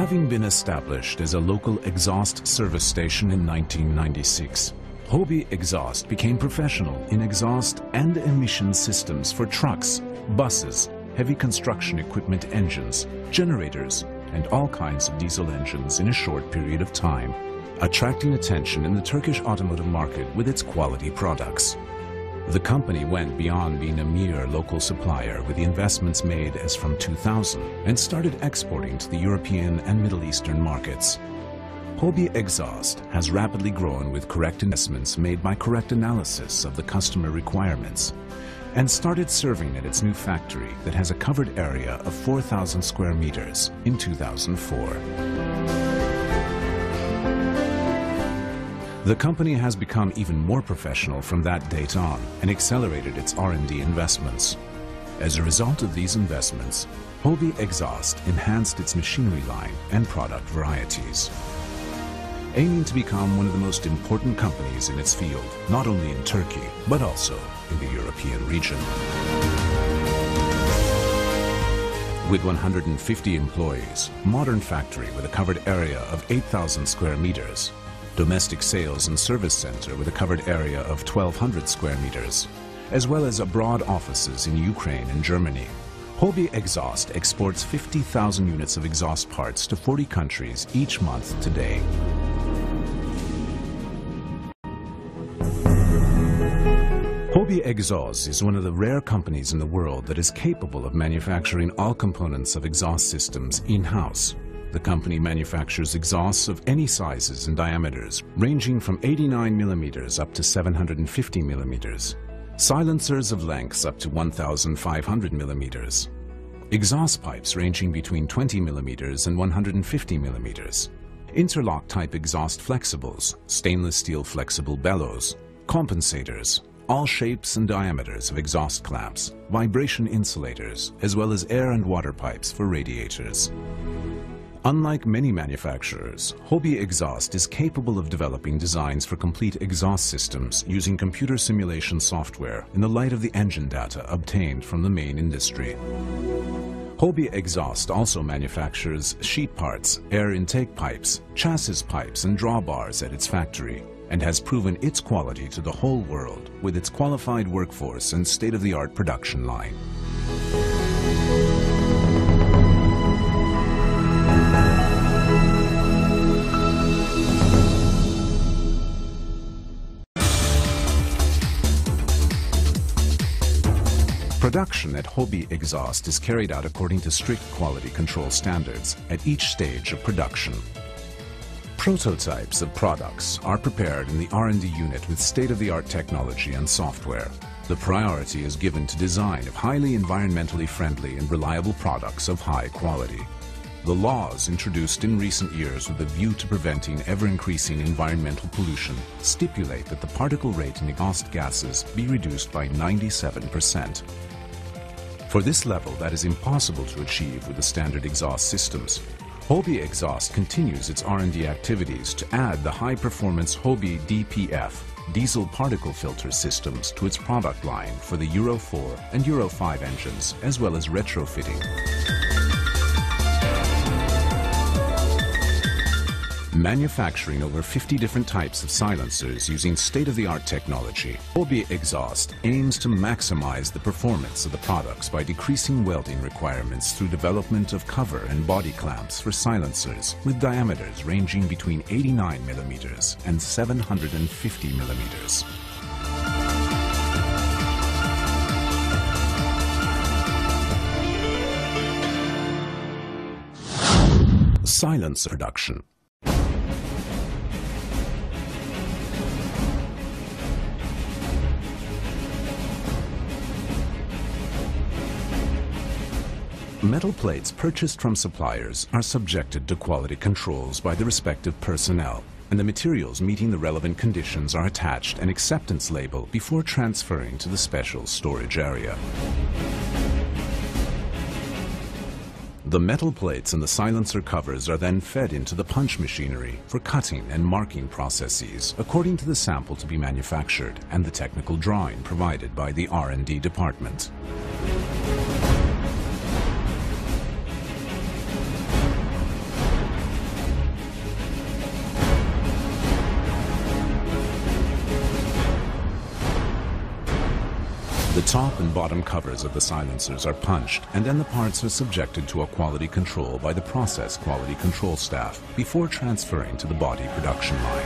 Having been established as a local exhaust service station in 1996, Hobi Exhaust became professional in exhaust and emission systems for trucks, buses, heavy construction equipment engines, generators, and all kinds of diesel engines in a short period of time, attracting attention in the Turkish automotive market with its quality products. The company went beyond being a mere local supplier with the investments made as from 2000 and started exporting to the European and Middle Eastern markets. Hobi Exhaust has rapidly grown with correct investments made by correct analysis of the customer requirements and started serving at its new factory that has a covered area of 4,000 square meters in 2004. The company has become even more professional from that date on and accelerated its R&D investments. As a result of these investments, Hobi Exhaust enhanced its machinery line and product varieties, aiming to become one of the most important companies in its field, not only in Turkey, but also in the European region. With 150 employees, modern factory with a covered area of 8,000 square meters, domestic sales and service center with a covered area of 1,200 square meters, as well as abroad offices in Ukraine and Germany, Hobi Exhaust exports 50,000 units of exhaust parts to 40 countries each month today. Hobi Exhaust is one of the rare companies in the world that is capable of manufacturing all components of exhaust systems in-house. The company manufactures exhausts of any sizes and diameters, ranging from 89 millimeters up to 750 millimeters, silencers of lengths up to 1,500 millimeters, exhaust pipes ranging between 20 millimeters and 150 millimeters, interlock-type exhaust flexibles, stainless steel flexible bellows, compensators, all shapes and diameters of exhaust clamps, vibration insulators, as well as air and water pipes for radiators. Unlike many manufacturers, Hobi Exhaust is capable of developing designs for complete exhaust systems using computer simulation software in the light of the engine data obtained from the main industry. Hobi Exhaust also manufactures sheet parts, air intake pipes, chassis pipes, and drawbars at its factory, and has proven its quality to the whole world with its qualified workforce and state-of-the-art production line. Production at Hobi Exhaust is carried out according to strict quality control standards at each stage of production. Prototypes of products are prepared in the R&D unit with state-of-the-art technology and software. The priority is given to design of highly environmentally friendly and reliable products of high quality. The laws introduced in recent years with a view to preventing ever-increasing environmental pollution stipulate that the particle rate in exhaust gases be reduced by 97%. For this level, that is impossible to achieve with the standard exhaust systems. Hobi Exhaust continues its R&D activities to add the high-performance Hobi DPF diesel particle filter systems to its product line for the Euro 4 and Euro 5 engines, as well as retrofitting. Manufacturing over 50 different types of silencers using state-of-the-art technology, Hobi Exhaust aims to maximize the performance of the products by decreasing welding requirements through development of cover and body clamps for silencers with diameters ranging between 89 millimeters and 750 millimeters. Silencer production. Metal plates purchased from suppliers are subjected to quality controls by the respective personnel, and the materials meeting the relevant conditions are attached an acceptance label before transferring to the special storage area. The metal plates and the silencer covers are then fed into the punch machinery for cutting and marking processes according to the sample to be manufactured and the technical drawing provided by the R&D department. The top and bottom covers of the silencers are punched, and then the parts are subjected to a quality control by the process quality control staff before transferring to the body production line.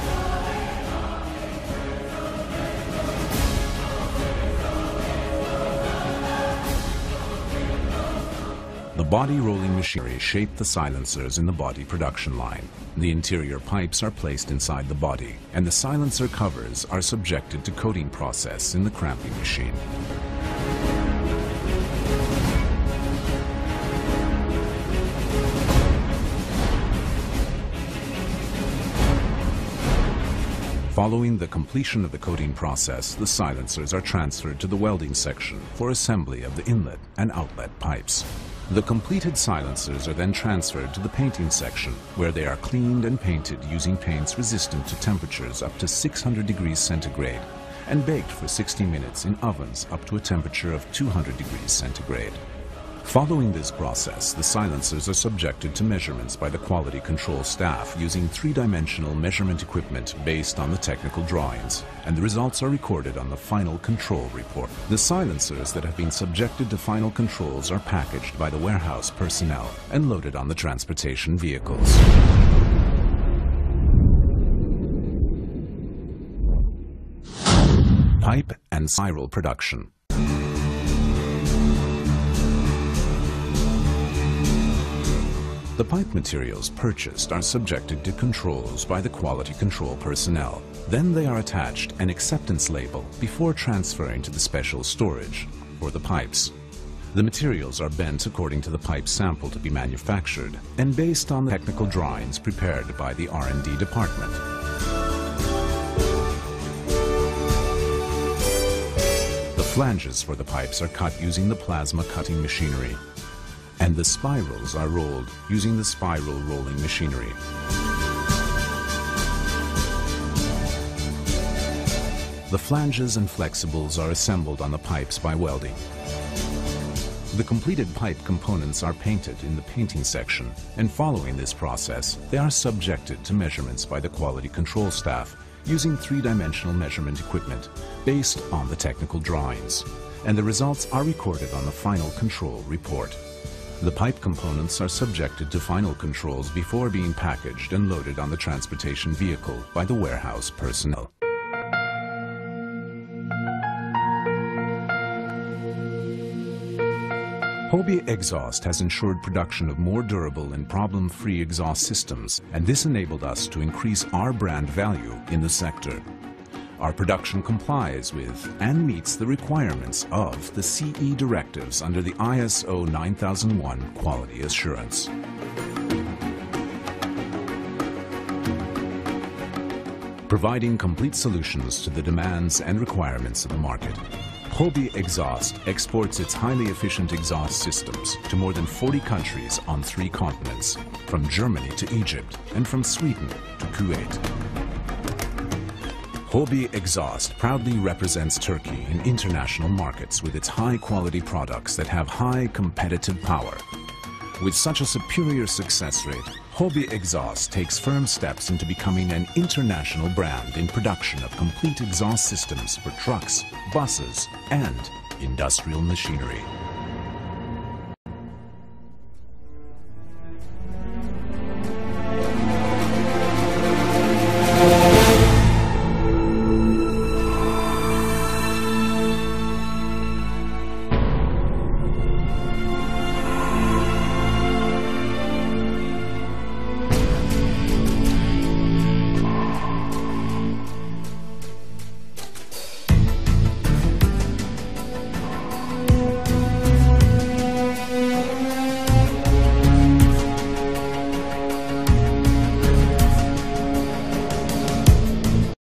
The body rolling machinery shape the silencers in the body production line. The interior pipes are placed inside the body, and the silencer covers are subjected to coating process in the cramping machine. Following the completion of the coating process, the silencers are transferred to the welding section for assembly of the inlet and outlet pipes. The completed silencers are then transferred to the painting section, where they are cleaned and painted using paints resistant to temperatures up to 600 degrees centigrade and baked for 60 minutes in ovens up to a temperature of 200 degrees centigrade. Following this process, the silencers are subjected to measurements by the quality control staff using three-dimensional measurement equipment based on the technical drawings, and the results are recorded on the final control report. The silencers that have been subjected to final controls are packaged by the warehouse personnel and loaded on the transportation vehicles. Pipe and spiral production. The pipe materials purchased are subjected to controls by the quality control personnel. Then they are attached an acceptance label before transferring to the special storage for the pipes. The materials are bent according to the pipe sample to be manufactured and based on the technical drawings prepared by the R&D department. The flanges for the pipes are cut using the plasma cutting machinery, and the spirals are rolled using the spiral rolling machinery. The flanges and flexibles are assembled on the pipes by welding. The completed pipe components are painted in the painting section, and following this process, they are subjected to measurements by the quality control staff using three-dimensional measurement equipment based on the technical drawings, and the results are recorded on the final control report. The pipe components are subjected to final controls before being packaged and loaded on the transportation vehicle by the warehouse personnel. Hobi Exhaust has ensured production of more durable and problem-free exhaust systems, and this enabled us to increase our brand value in the sector. Our production complies with and meets the requirements of the CE directives under the ISO 9001 quality assurance. Providing complete solutions to the demands and requirements of the market, Hobi Exhaust exports its highly efficient exhaust systems to more than 40 countries on 3 continents, from Germany to Egypt and from Sweden to Kuwait. Hobi Exhaust proudly represents Turkey in international markets with its high-quality products that have high competitive power. With such a superior success rate, Hobi Exhaust takes firm steps into becoming an international brand in production of complete exhaust systems for trucks, buses, and industrial machinery.